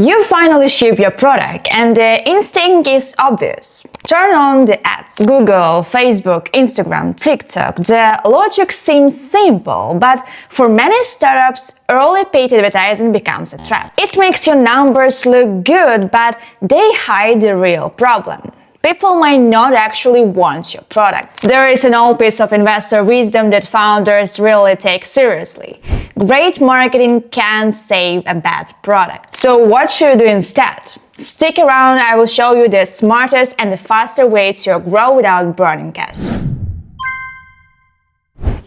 You finally ship your product and the instinct is obvious. Turn on the ads. Google, Facebook, Instagram, TikTok. The logic seems simple, but for many startups, early paid advertising becomes a trap. It makes your numbers look good, but they hide the real problem. People might not actually want your product. There is an old piece of investor wisdom that founders really take seriously. Great marketing can save a bad product. So what should you do instead? Stick around, I will show you the smartest and the faster way to grow without burning cash.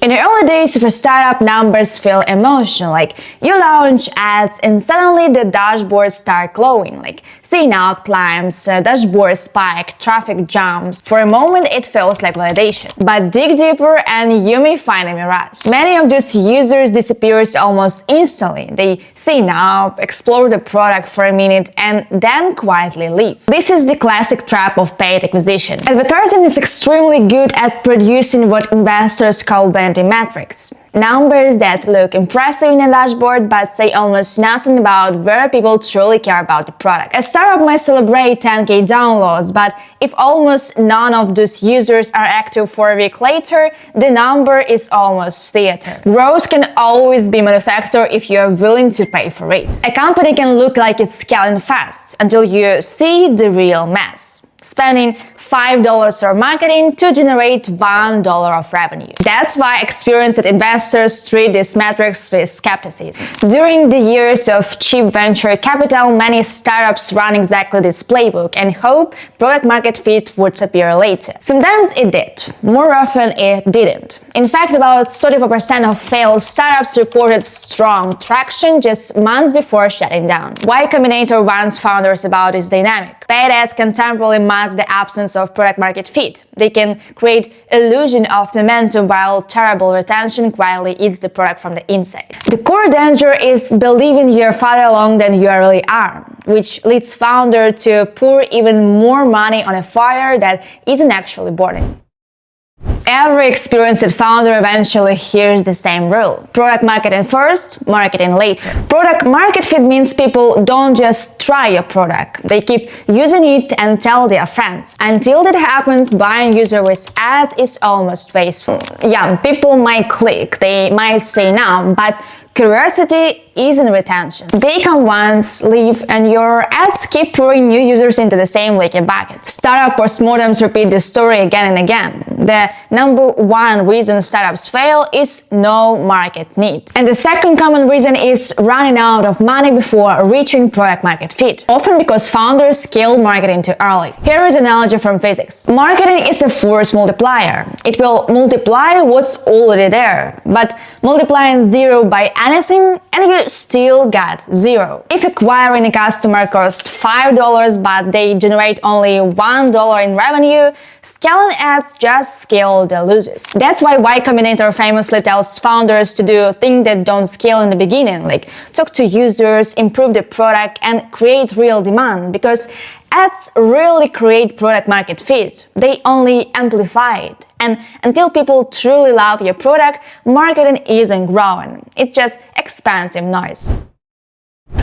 In the early days of a startup, numbers feel emotional, like you launch ads and suddenly the dashboard starts glowing, like sign up climbs, dashboard spike, traffic jumps. For a moment it feels like validation. But dig deeper and you may find a mirage. Many of these users disappear almost instantly. They sign up, explore the product for a minute and then quietly leave. This is the classic trap of paid acquisition. Advertising is extremely good at producing what investors call vanity metrics. Numbers that look impressive in a dashboard but say almost nothing about whether people truly care about the product. A startup might celebrate 10k downloads, but if almost none of those users are active for a week later, the number is almost theater. Growth can always be manufactured if you are willing to pay for it. A company can look like it's scaling fast until you see the real mess. Spending $5 for marketing to generate $1 of revenue. That's why experienced investors treat these metrics with skepticism. During the years of cheap venture capital, many startups run exactly this playbook and hope product market fit would appear later. Sometimes it did, more often it didn't. In fact, about 34% of failed startups reported strong traction just months before shutting down. Y Combinator warns founders about this dynamic. Paid ads can temporarily mark the absence of product market fit. They can create illusion of momentum while terrible retention quietly eats the product from the inside. The core danger is believing you're farther along than you really are, which leads founders to pour even more money on a fire that isn't actually burning. Every experienced founder eventually hears the same rule. Product marketing first, marketing later. Product market fit means people don't just try your product. They keep using it and tell their friends. Until that happens, buying user with ads is almost wasteful. Yeah, people might click, they might say no, but curiosity isn't retention. They come once, leave, and your ads keep pouring new users into the same leaky bucket. Startup postmortems repeat this story again and again. The number one reason startups fail is no market need. And the second common reason is running out of money before reaching product market fit, often because founders scale marketing too early. Here is an analogy from physics. Marketing is a force multiplier. It will multiply what's already there, but multiplying zero by anything and you still got zero. If acquiring a customer costs $5 but they generate only $1 in revenue, scaling ads just scale the losses. That's why Y Combinator famously tells founders to do things that don't scale in the beginning, like talk to users, improve the product, and create real demand, because ads really create product market fit. They only amplify it. And until people truly love your product, marketing isn't growing. It's just expensive noise.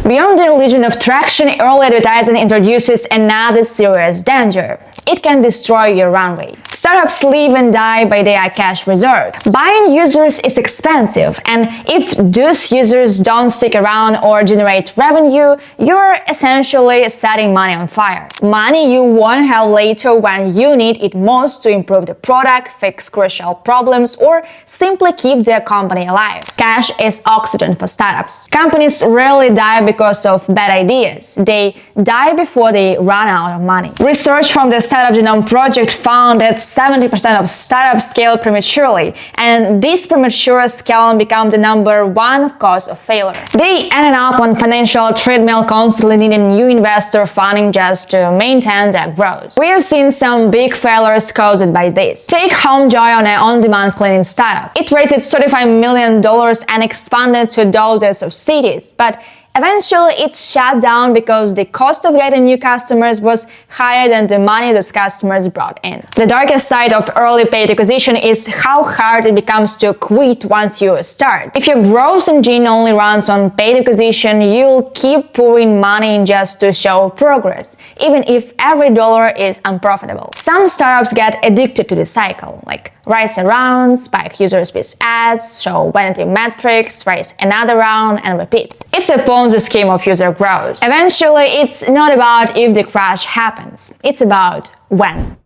Beyond the illusion of traction, early advertising introduces another serious danger. It can destroy your runway. Startups live and die by their cash reserves. Buying users is expensive, and if those users don't stick around or generate revenue, you're essentially setting money on fire. Money you won't have later when you need it most to improve the product, fix crucial problems, or simply keep their company alive. Cash is oxygen for startups. Companies rarely die because of bad ideas. They die before they run out of money. Research from the Startup Genome Project found that 70% of startups scale prematurely, and this premature scaling became the number one cause of failure. They ended up on financial treadmill, constantly needing new investor funding just to maintain their growth. We have seen some big failures caused by this. Take HomeJoy, on an on-demand cleaning startup. It raised $35 million and expanded to dozens of cities, but eventually it shut down because the cost of getting new customers was higher than the money those customers brought in. The darkest side of early paid acquisition is how hard it becomes to quit once you start. If your growth engine only runs on paid acquisition, you'll keep pouring money in just to show progress, even if every dollar is unprofitable. Some startups get addicted to this cycle, like raise a round, spike users with ads, show vanity metrics, raise another round, and repeat. It's a Ponzi scheme of user growth. Eventually, it's not about if the crash happens, it's about when.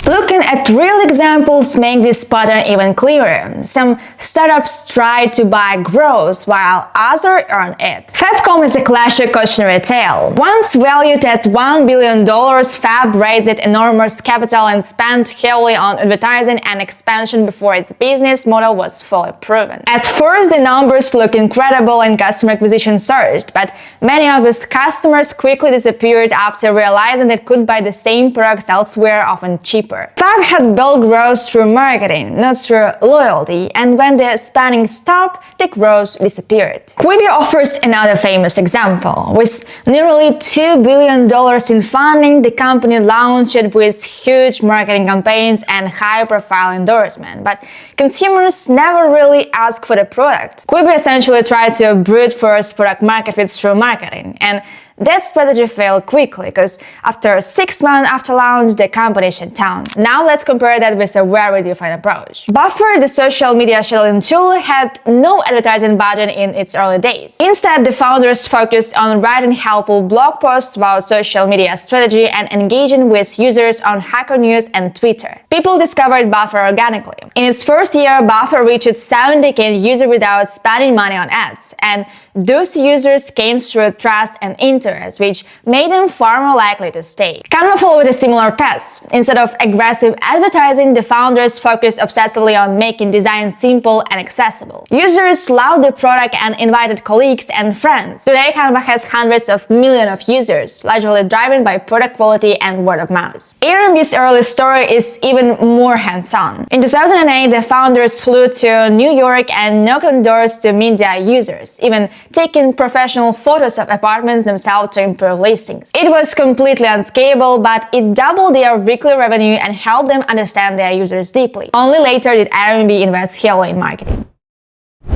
Looking at real examples make this pattern even clearer. Some startups try to buy growth while others earn it. Fabcom is a classic cautionary tale. Once valued at $1 billion, Fab raised enormous capital and spent heavily on advertising and expansion before its business model was fully proven. At first, the numbers looked incredible and customer acquisition surged, but many of those customers quickly disappeared after realizing they could buy the same products elsewhere, often cheaper. Fab had built growth through marketing, not through loyalty, and when the spending stopped, the growth disappeared. Quibi offers another famous example. With nearly $2 billion in funding, the company launched it with huge marketing campaigns and high-profile endorsement, but consumers never really asked for the product. Quibi essentially tried to brute force product market fit through marketing, and that strategy failed quickly, because after 6 months after launch, the company shut down. Now let's compare that with a very different approach. Buffer, the social media scheduling tool, had no advertising budget in its early days. Instead, the founders focused on writing helpful blog posts about social media strategy and engaging with users on Hacker News and Twitter. People discovered Buffer organically. In its first year, Buffer reached 70,000 users without spending money on ads, and those users came through trust and interest, which made them far more likely to stay. Canva followed a similar path. Instead of aggressive advertising, the founders focused obsessively on making design simple and accessible. Users loved the product and invited colleagues and friends. Today, Canva has hundreds of millions of users, largely driven by product quality and word of mouth. Airbnb's early story is even more hands-on. In 2008, the founders flew to New York and knocked on doors to meet their users, even taking professional photos of apartments themselves to improve listings. It was completely unscalable, but it doubled their weekly revenue and helped them understand their users deeply. Only later did Airbnb invest heavily in marketing.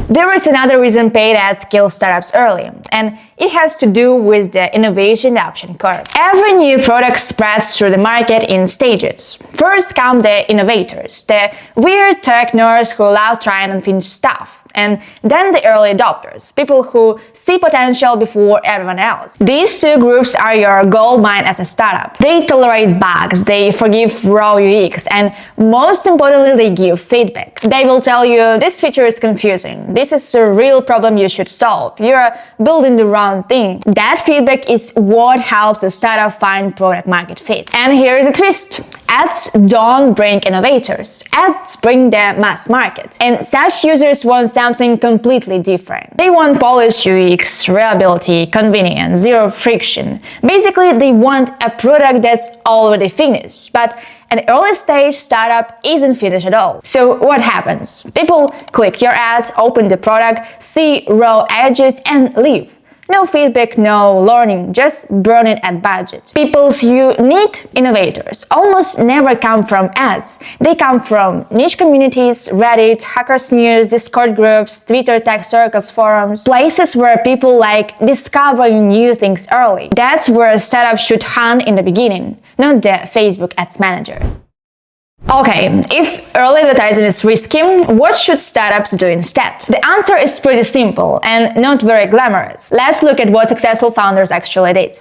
There is another reason paid ads kill startups early, and it has to do with the innovation adoption curve. Every new product spreads through the market in stages. First come the innovators, the weird tech nerds who love trying unfinished stuff. And then the early adopters, people who see potential before everyone else. These two groups are your gold mine as a startup. They tolerate bugs, they forgive raw UX, and most importantly, they give feedback. They will tell you, this feature is confusing, this is a real problem you should solve, you're building the wrong thing. That feedback is what helps the startup find product market fit. And here is the twist. Ads don't bring innovators. Ads bring the mass market. And such users want something completely different. They want polished UX, reliability, convenience, zero friction. Basically, they want a product that's already finished. But an early stage startup isn't finished at all. So what happens? People click your ad, open the product, see raw edges, and leave. No feedback, no learning, just burning at budget. People's unique innovators almost never come from ads. They come from niche communities, Reddit, Hackers News, Discord groups, Twitter tech circles, forums, places where people like discovering new things early. That's where startups should hunt in the beginning, not the Facebook Ads Manager. Okay, if early advertising is risky, what should startups do instead? The answer is pretty simple and not very glamorous. Let's look at what successful founders actually did.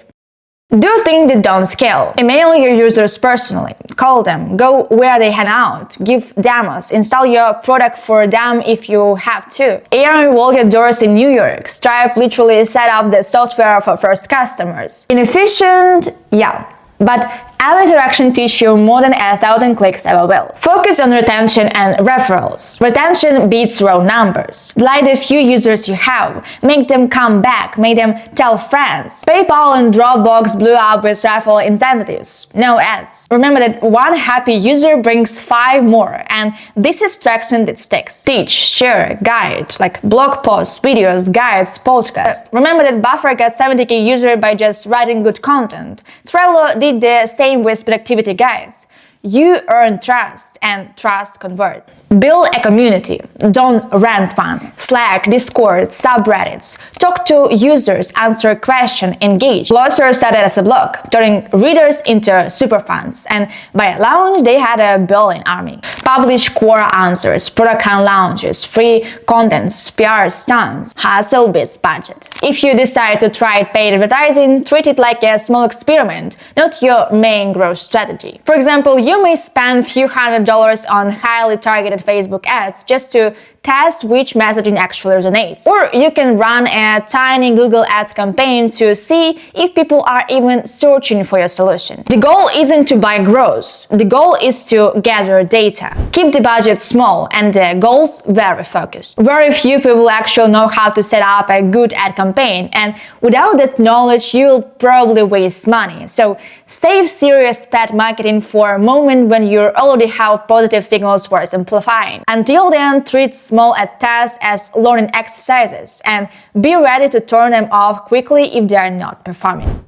Do things that don't scale. Email your users personally. Call them. Go where they hang out. Give demos. Install your product for them if you have to. Airbnb will get doors in New York. Stripe literally set up the software for first customers. Inefficient? Yeah. But Every interaction teaches you more than 1,000 clicks ever will. Focus on retention and referrals. Retention beats raw numbers. Like the few users you have. Make them come back. Make them tell friends. PayPal and Dropbox blew up with raffle incentives. No ads. Remember that one happy user brings 5 more, and this is traction that sticks. Teach, share, guide, like blog posts, videos, guides, podcasts. Remember that Buffer got 70k users by just writing good content. Trello did the same with productivity guides. You earn trust, and trust converts. Build a community. Don't rent one. Slack, Discord, subreddits. Talk to users, answer questions, engage. Glossary started as a blog, turning readers into superfans, and by launch they had a built-in army. Publish Quora answers, product hunt launches, free contents, PR stunts. Hustle beats budget. If you decide to try paid advertising, treat it like a small experiment, not your main growth strategy. For example, you may spend few $100s on highly targeted Facebook ads just to test which messaging actually resonates. Or you can run a tiny Google Ads campaign to see if people are even searching for your solution. The goal isn't to buy growth. The goal is to gather data. Keep the budget small and the goals very focused. Very few people actually know how to set up a good ad campaign, and without that knowledge, you'll probably waste money. So save serious paid marketing for a moment when you already have positive signals worth amplifying. Until then, treat small ad tests as learning exercises and be ready to turn them off quickly if they are not performing.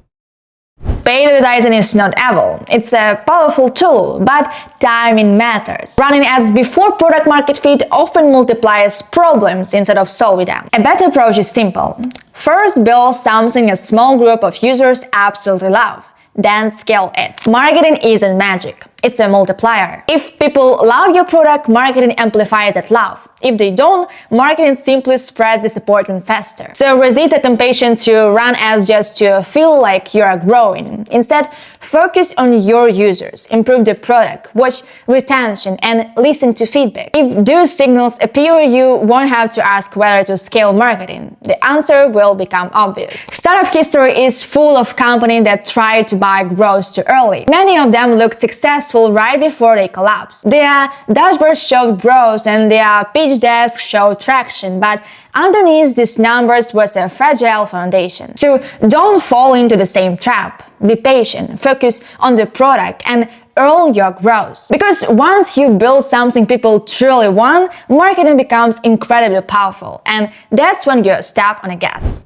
Paid advertising is not evil. It's a powerful tool, but timing matters. Running ads before product market fit often multiplies problems instead of solving them. A better approach is simple. First, build something a small group of users absolutely love. Then scale it. Marketing isn't magic. It's a multiplier. If people love your product, marketing amplifies that love. If they don't, marketing simply spreads disappointment faster. So resist the temptation to run ads just to feel like you are growing. Instead, focus on your users, improve the product, watch retention, and listen to feedback. If those signals appear, you won't have to ask whether to scale marketing. The answer will become obvious. Startup history is full of companies that try to buy growth too early. Many of them looked successful right before they collapsed. Their dashboards showed growth and their pitch desk showed traction, but underneath these numbers was a fragile foundation. So don't fall into the same trap. Be patient, focus on the product, and earn your growth. Because once you build something people truly want, marketing becomes incredibly powerful, and that's when you step on the gas.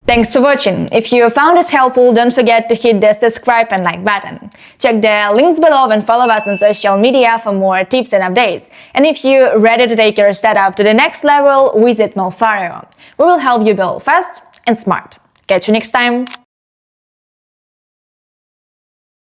Thanks for watching. If you found this helpful, don't forget to hit the subscribe and like button. Check the links below and follow us on social media for more tips and updates. And if you're ready to take your startup to the next level, visit molfar. We will help you build fast and smart. Catch you next time.